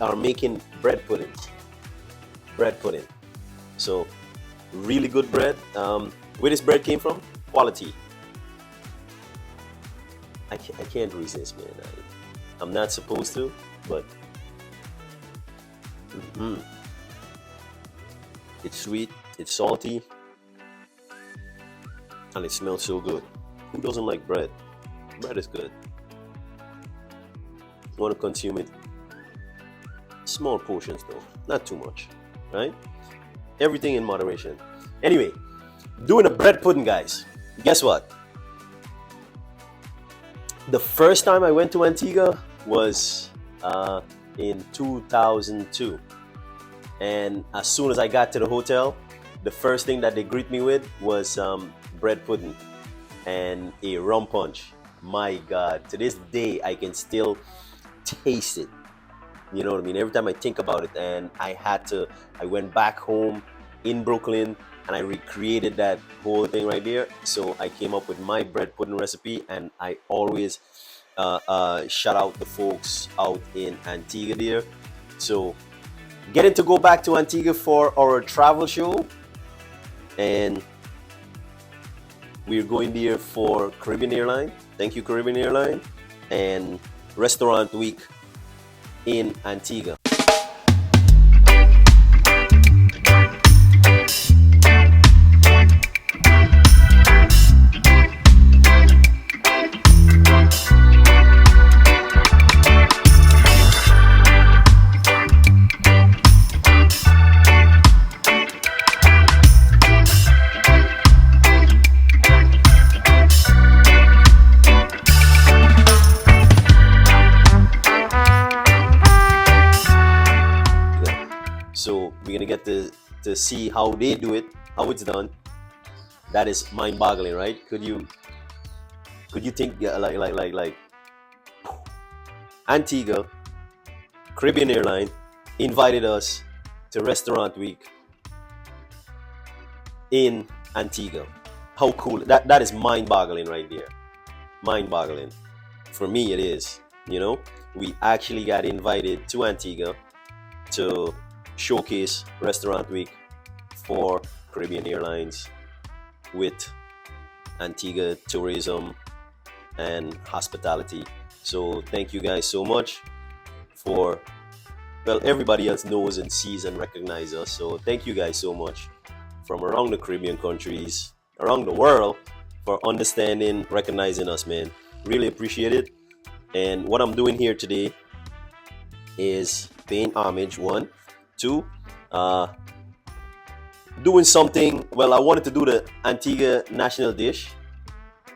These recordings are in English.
are making bread pudding. Bread pudding. So really good bread. Where this bread came from? Quality. I can't resist, man. I'm not supposed to, but it's sweet, it's salty, and it smells so good. Who doesn't like bread? Bread is good. You want to consume it. Small portions though, not too much, right? Everything in moderation. Anyway, doing a bread pudding, guys. Guess what? The first time I went to Antigua was in 2002. And as soon as I got to the hotel, the first thing that they greet me with was bread pudding and a rum punch. My God, to this day, I can still taste it. You know what I mean? Every time I think about it, and I went back home in Brooklyn and I recreated that whole thing right there. So I came up with my bread pudding recipe, and I always shout out the folks out in Antigua there. So getting to go back to Antigua for our travel show, and we're going there for Caribbean Airline. Thank you, Caribbean Airline, and Restaurant Week in Antigua. So we're gonna get to see how they do it, how it's done. That is mind-boggling, right? Could you think like Antigua, Caribbean Airline invited us to Restaurant Week in Antigua? How cool! That is mind-boggling right there. Mind-boggling. For me, it is. You know, we actually got invited to Antigua to showcase Restaurant Week for Caribbean Airlines with Antigua tourism and hospitality. So thank you guys so much for, well, everybody else knows and sees and recognizes us. So thank you guys so much from around the Caribbean countries, around the world, for understanding, recognizing us, man. Really appreciate it. And what I'm doing here today is paying homage, one. Two, doing something. Well, I wanted to do the Antigua national dish,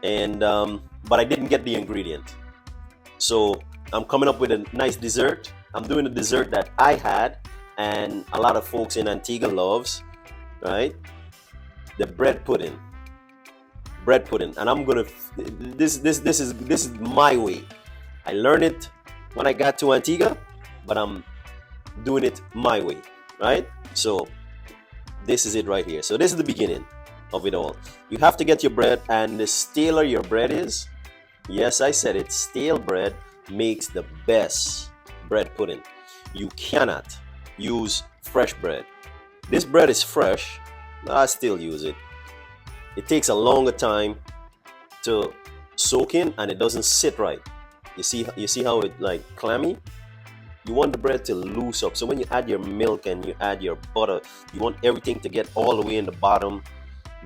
and but I didn't get the ingredient. So I'm coming up with a nice dessert. I'm doing a dessert that I had, and a lot of folks in Antigua loves, right? The bread pudding. Bread pudding, and I'm gonna. This is my way. I learned it when I got to Antigua, but I'm doing it my way, right? So this is it right here. So this is the beginning of it all. You have to get your bread, and the staler your bread is, yes, I said it, stale bread makes the best bread pudding. You cannot use fresh bread. This bread is fresh, but I still use it. It takes a longer time to soak in, and it doesn't sit right. You see how it like clammy? You want the bread to loose up. So when you add your milk and you add your butter, you want everything to get all the way in the bottom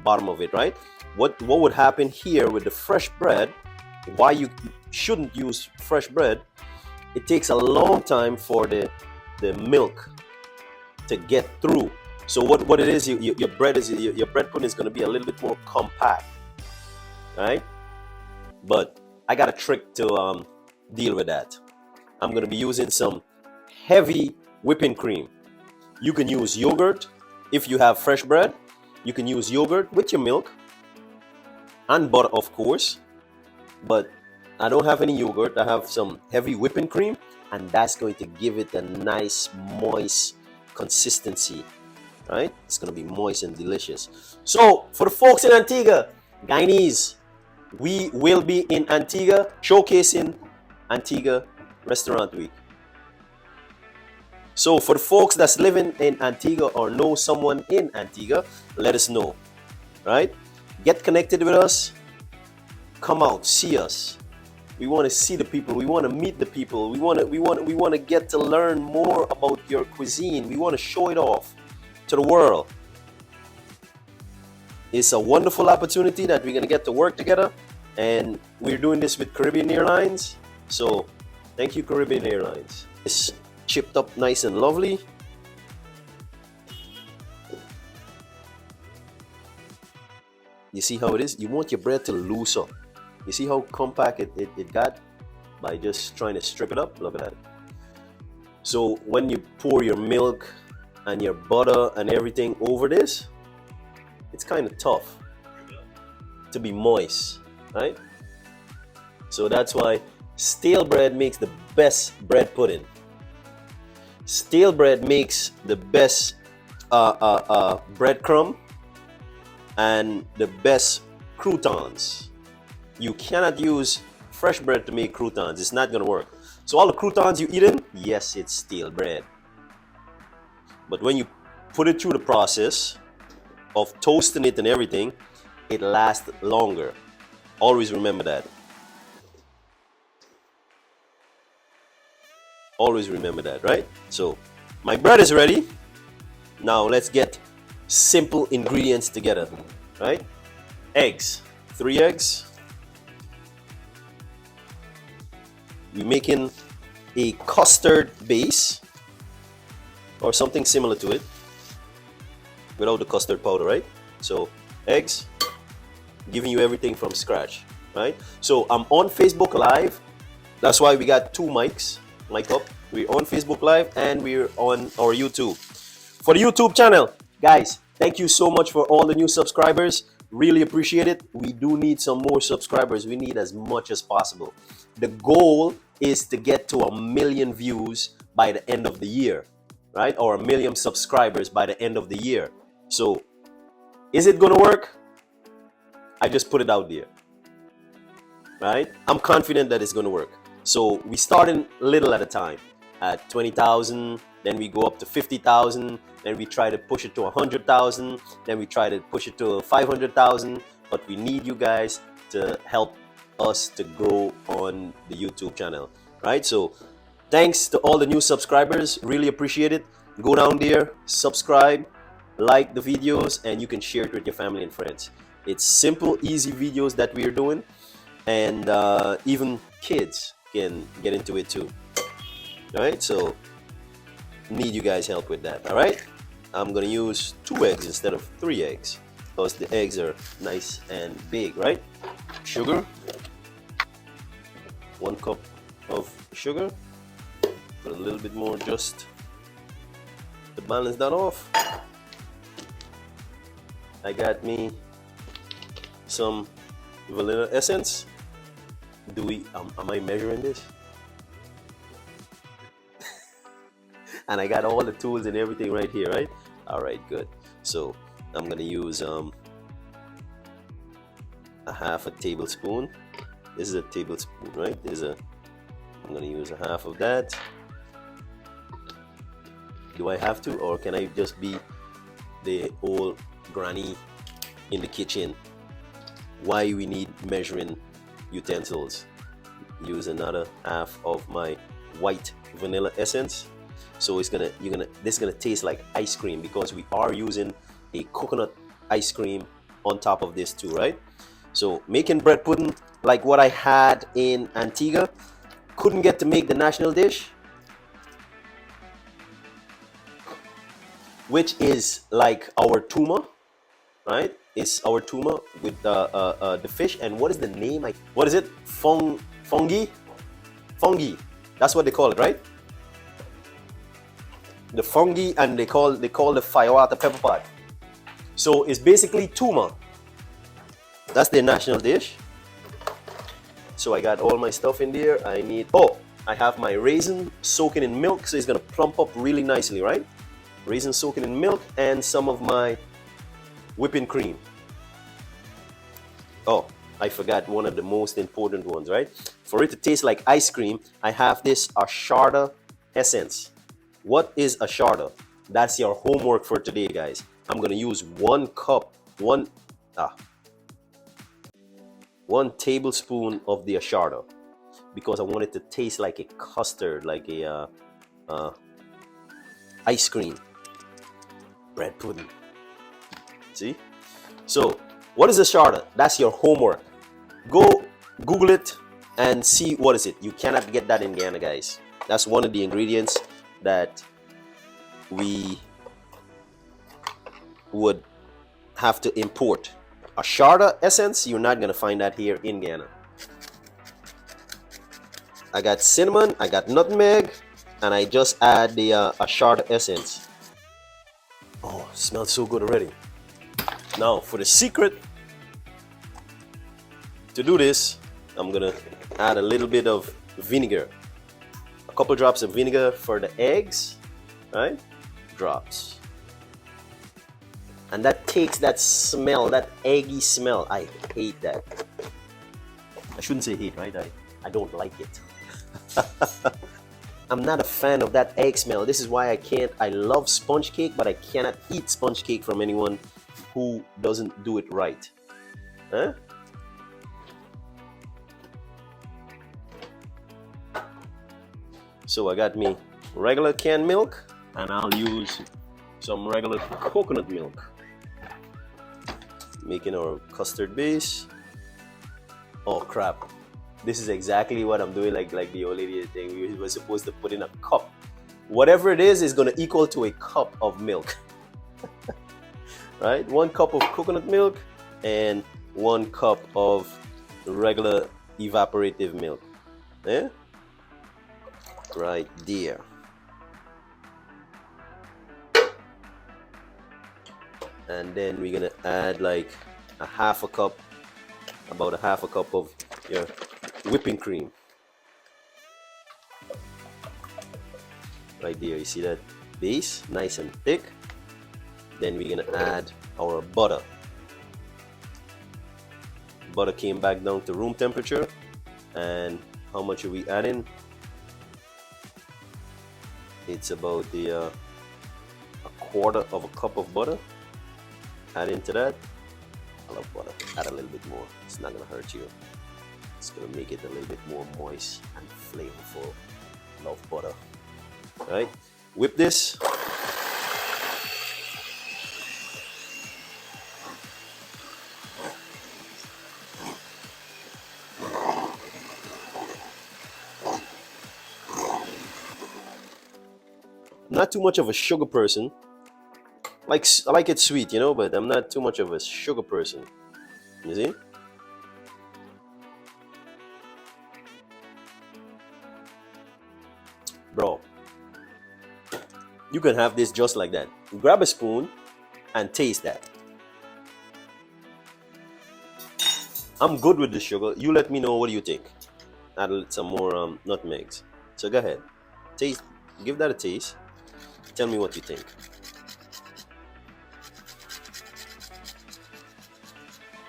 of it, right? What would happen here with the fresh bread, why you shouldn't use fresh bread, it takes a long time for the milk to get through. So what it is, your bread pudding is going to be a little bit more compact, right? But I got a trick to deal with that. I'm going to be using some heavy whipping cream. You can use yogurt if you have fresh bread. You can use yogurt with your milk and butter, of course. But I don't have any yogurt. I have some heavy whipping cream, and that's going to give it a nice moist consistency, right? It's going to be moist and delicious. So for the folks in Antigua, guyanese, we will be in Antigua showcasing Antigua Restaurant Week. So for the folks that's living in Antigua or know someone in Antigua, let us know, right? Get connected with us. Come out, see us. We want to see the people. We want to meet the people. We want to get to learn more about your cuisine. We want to show it off to the world. It's a wonderful opportunity that we're going to get to work together, and we're doing this with Caribbean Airlines. So thank you, Caribbean Airlines. It's chipped up nice and lovely. You see how it is? You want your bread to loose up. You see how compact it got by just trying to strip it up? Look at that. So when you pour your milk and your butter and everything over this, it's kind of tough to be moist, right? So that's why stale bread makes the best bread pudding. Stale bread makes the best breadcrumb and the best croutons. You cannot use fresh bread to make croutons. It's not gonna work. So all the croutons you eating, yes, it's stale bread. But when you put it through the process of toasting it and everything, it lasts longer. Always remember that. Always remember that, right? So my bread is ready. Now let's get simple ingredients together, right? Eggs, 3 eggs. We're making a custard base or something similar to it without the custard powder, right? So eggs, giving you everything from scratch, right? So I'm on Facebook Live. That's why we got 2 mics, mic up. We're on Facebook Live and we're on our YouTube. For the YouTube channel, guys, thank you so much for all the new subscribers. Really appreciate it. We do need some more subscribers. We need as much as possible. The goal is to get to 1 million views by the end of the year, right? Or 1 million subscribers by the end of the year. So is it gonna work? I just put it out there, right? I'm confident that it's gonna work. So we starting little at a time, at 20,000, then we go up to 50,000, then we try to push it to 100,000, then we try to push it to 500,000. But we need you guys to help us to grow on the YouTube channel, right? So thanks to all the new subscribers, really appreciate it. Go down there, subscribe, like the videos, and you can share it with your family and friends. It's simple, easy videos that we are doing, and even kids can get into it too. All right, so need you guys help with that. All right, I'm gonna use 2 eggs instead of 3 eggs because the eggs are nice and big, right? Sugar, 1 cup of sugar. Put a little bit more just to balance that off. I got me some vanilla essence. Am I measuring this? And I got all the tools and everything right here, right? All right, good. So I'm gonna use a 1/2 tablespoon. This is a tablespoon, right? I'm gonna use a 1/2 of that. Do I have to, or can I just be the old granny in the kitchen? Why we need measuring utensils? Use another 1/2 of my white vanilla essence. So this is gonna taste like ice cream because we are using a coconut ice cream on top of this too, right? So making bread pudding like what I had in Antigua. Couldn't get to make the national dish, which is like our tuna, right? It's our tuna with the fish. And what is the name? What is it? Fungi. That's what they call it, right? The fungi, and they call the firewater pepper pot. So it's basically tuna. That's their national dish. So I got all my stuff in there. I have my raisin soaking in milk, so it's gonna plump up really nicely, right? Raisin soaking in milk and some of my whipping cream. Oh, I forgot one of the most important ones, right? For it to taste like ice cream, I have this Asharda essence. What is a sharda? That's your homework for today, guys. I'm gonna use 1 cup, ah, 1 tablespoon of the asharda because I want it to taste like a custard, like a uh, ice cream, bread pudding. See? So, what is asharda? That's your homework. Go Google it and see what is it. You cannot get that in Guyana, guys. That's one of the ingredients that we would have to import. Asharda essence, you're not gonna find that here in Guyana. I got cinnamon, I got nutmeg, and I just add the asharda essence. Oh, smells so good already. Now for the secret to do this, I'm gonna add a little bit of vinegar. A couple drops of vinegar for the eggs, right? Drops. And that takes that smell, that eggy smell. I hate that. I shouldn't say hate, right? I don't like it. I'm not a fan of that egg smell. This is why I love sponge cake, but I cannot eat sponge cake from anyone who doesn't do it right. Huh? So I got me regular canned milk, and I'll use some regular coconut milk. Making our custard base. Oh crap. This is exactly what I'm doing, like the old lady thing. We were supposed to put in a cup. Whatever it is gonna equal to a cup of milk. Right? 1 cup of coconut milk and 1 cup of regular evaporative milk. Yeah? Right there. And then we're gonna add like about a half a cup of your whipping cream. Right there, you see that base, nice and thick. Then we're gonna add our butter. Butter came back down to room temperature. And how much are we adding? It's about a quarter of a cup of butter. Add into that. I love butter. Add a little bit more. It's not gonna hurt you. It's gonna make it a little bit more moist and flavorful. Love butter. All right, whip this. Not too much of a sugar person. I like it sweet, you know, but I'm not too much of a sugar person. You see? Bro, you can have this just like that. Grab a spoon and taste that. I'm good with the sugar. You let me know, what do you think? Add some more nutmegs. So go ahead. Taste. Give that a taste. Tell me what you think.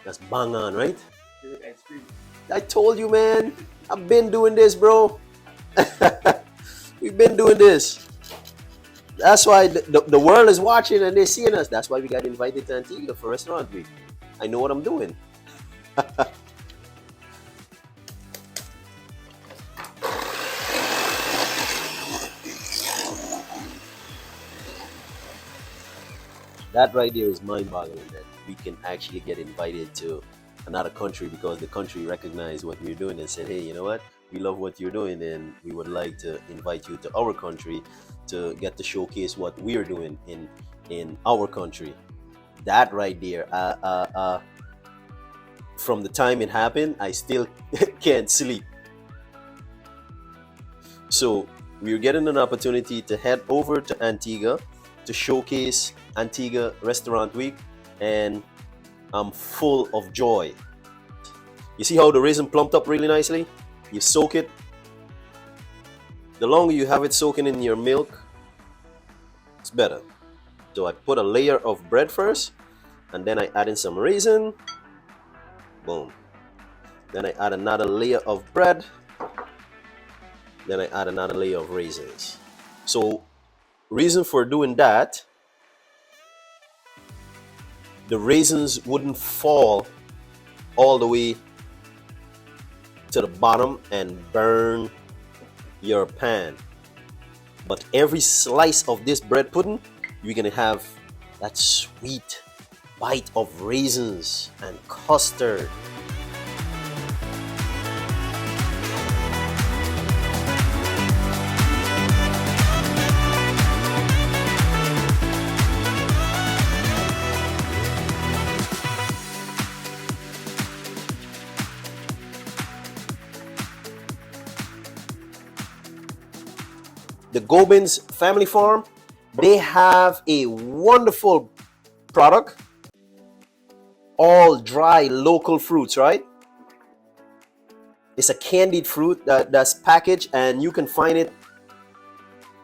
That's bang on, right? I told you, man. I've been doing this, bro. We've been doing this. That's why the world is watching and they're seeing us. That's why we got invited to Antigua for restaurant week. I know what I'm doing. That right there is mind-boggling, that we can actually get invited to another country because the country recognized what we're doing and said, hey, you know what? We love what you're doing and we would like to invite you to our country to get to showcase what we're doing in our country. That right there, from the time it happened, I still can't sleep. So we're getting an opportunity to head over to Antigua to showcase Antigua Restaurant Week, and I'm full of joy. You see how the raisin plumped up really nicely? You soak it. The longer you have it soaking in your milk, it's better. So I put a layer of bread first, and then I add in some raisin. Boom. Then I add another layer of bread. Then I add another layer of raisins. So Reason for doing that, the raisins wouldn't fall all the way to the bottom and burn your pan. But every slice of this bread pudding, you're gonna have that sweet bite of raisins and custard. The Gobin's family farm, they have a wonderful product, all dry local fruits, right? It's a candied fruit that's packaged, and you can find it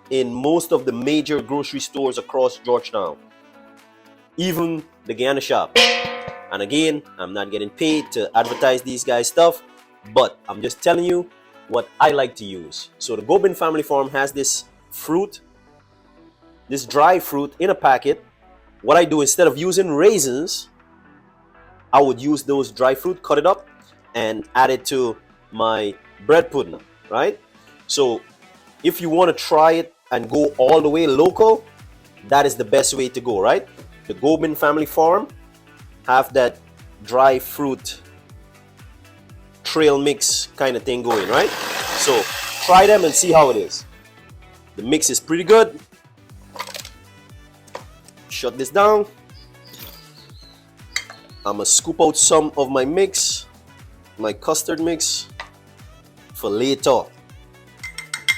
in most of the major grocery stores across Georgetown, even the Guyana shop. And again, I'm not getting paid to advertise these guys' stuff, but I'm just telling you what I like to use. So the Gobin family farm has this fruit, this dry fruit in a packet. What I do, instead of using raisins, I would use those dry fruit, cut it up, and add it to my bread pudding, right? So if you want to try it and go all the way local, that is the best way to go, right? The Gobin family farm have that dry fruit trail mix kind of thing going, right? So try them and see how it is. The mix is pretty good. Shut this down. I'm gonna scoop out some of my mix, my custard mix, for later,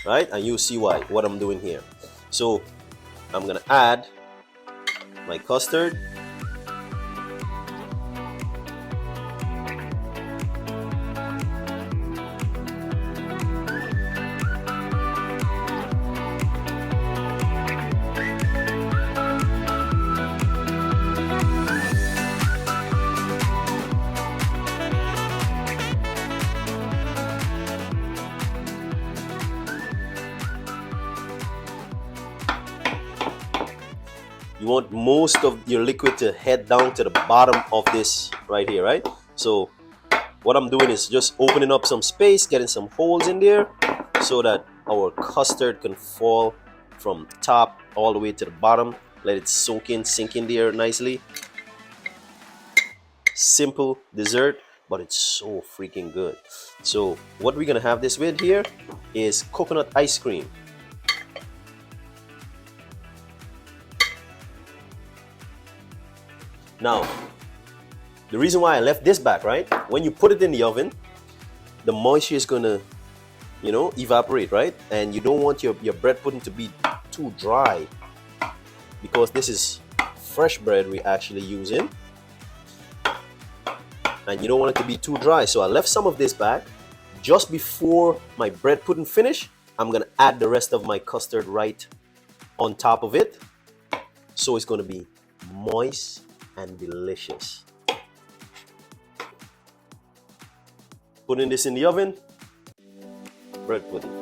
right? And you'll see what I'm doing here. So I'm gonna add my custard. You want most of your liquid to head down to the bottom of this right here, right? So what I'm doing is just opening up some space, getting some holes in there so that our custard can fall from top all the way to the bottom. Let it soak in, sink in there nicely. Simple dessert, but it's so freaking good. So what we're gonna have this with here is coconut ice cream. Now, the reason why I left this back, right? When you put it in the oven, the moisture is gonna, evaporate, right? And you don't want your bread pudding to be too dry, because this is fresh bread we're actually using. And you don't want it to be too dry. So I left some of this back. Just before my bread pudding finish, I'm gonna add the rest of my custard right on top of it. So it's gonna be moist and delicious. Putting this in the oven, bread pudding.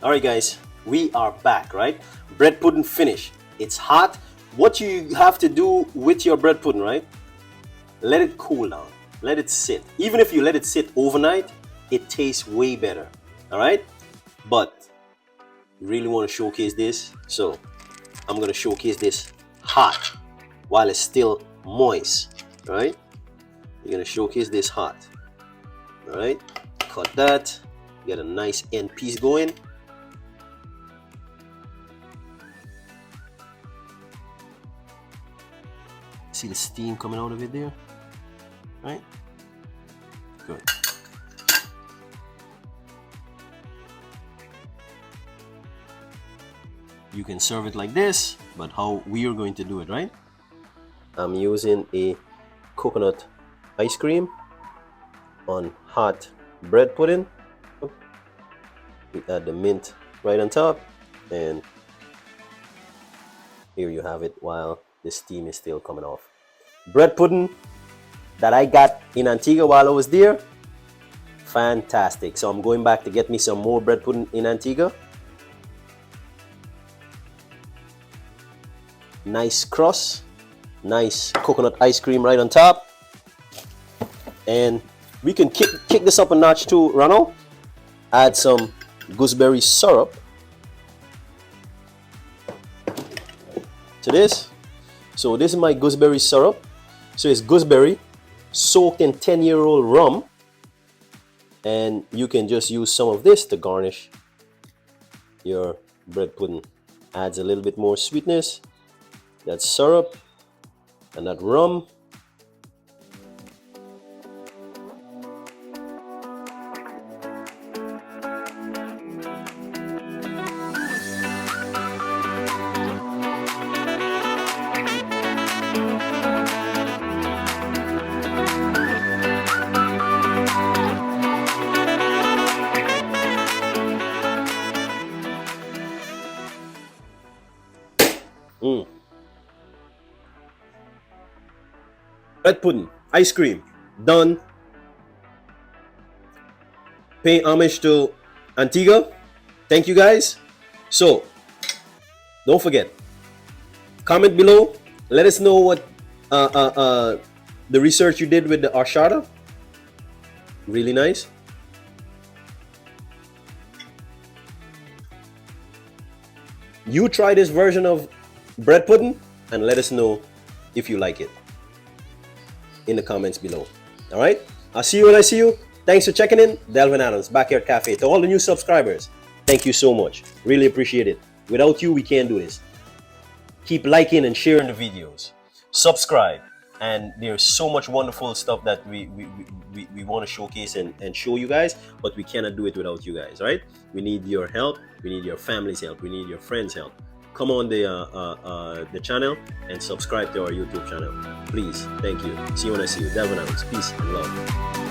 Alright guys, we are back, right? Bread pudding finished. It's hot. What you have to do with your bread pudding, right? Let it cool down. Let it sit. Even if you let it sit overnight, it tastes way better. Alright? But you really want to showcase this, so I'm going to showcase this hot while it's still moist. All right, you're gonna showcase this hot. All right, cut that. Get a nice end piece going. See the steam coming out of it there, right? Good. You can serve it like this, but how we are going to do it, right? I'm using a coconut ice cream on hot bread pudding. We add the mint right on top, and here you have it while the steam is still coming off. Bread pudding that I got in Antigua while I was there, fantastic. So I'm going back to get me some more bread pudding in Antigua. Nice crust, nice coconut ice cream right on top, and we can kick this up a notch too, Ronald. Add some gooseberry syrup to this. So this is my gooseberry syrup. So it's gooseberry soaked in 10-year-old rum, and you can just use some of this to garnish your bread pudding. Adds a little bit more sweetness. That syrup and that rum. Bread pudding, ice cream, done. Paying homage to Antigua. Thank you guys. So, don't forget, comment below. Let us know what the research you did with the horchata. Really nice. You try this version of bread pudding and let us know if you like it in the comments below. All right, I'll see you when I see you. Thanks for checking in. Delvin Adams, Backyard Cafe. To all the new subscribers, thank you so much. Really appreciate it. Without you, we can't do this. Keep liking and sharing the videos. Subscribe. And there's so much wonderful stuff that we want to showcase and show you guys, but we cannot do it without you guys, right? We need your help. We need your family's help. We need your friends' help. Come on the channel and subscribe to our YouTube channel. Please. Thank you. See you when I see you. Delvin Adams. Peace and love.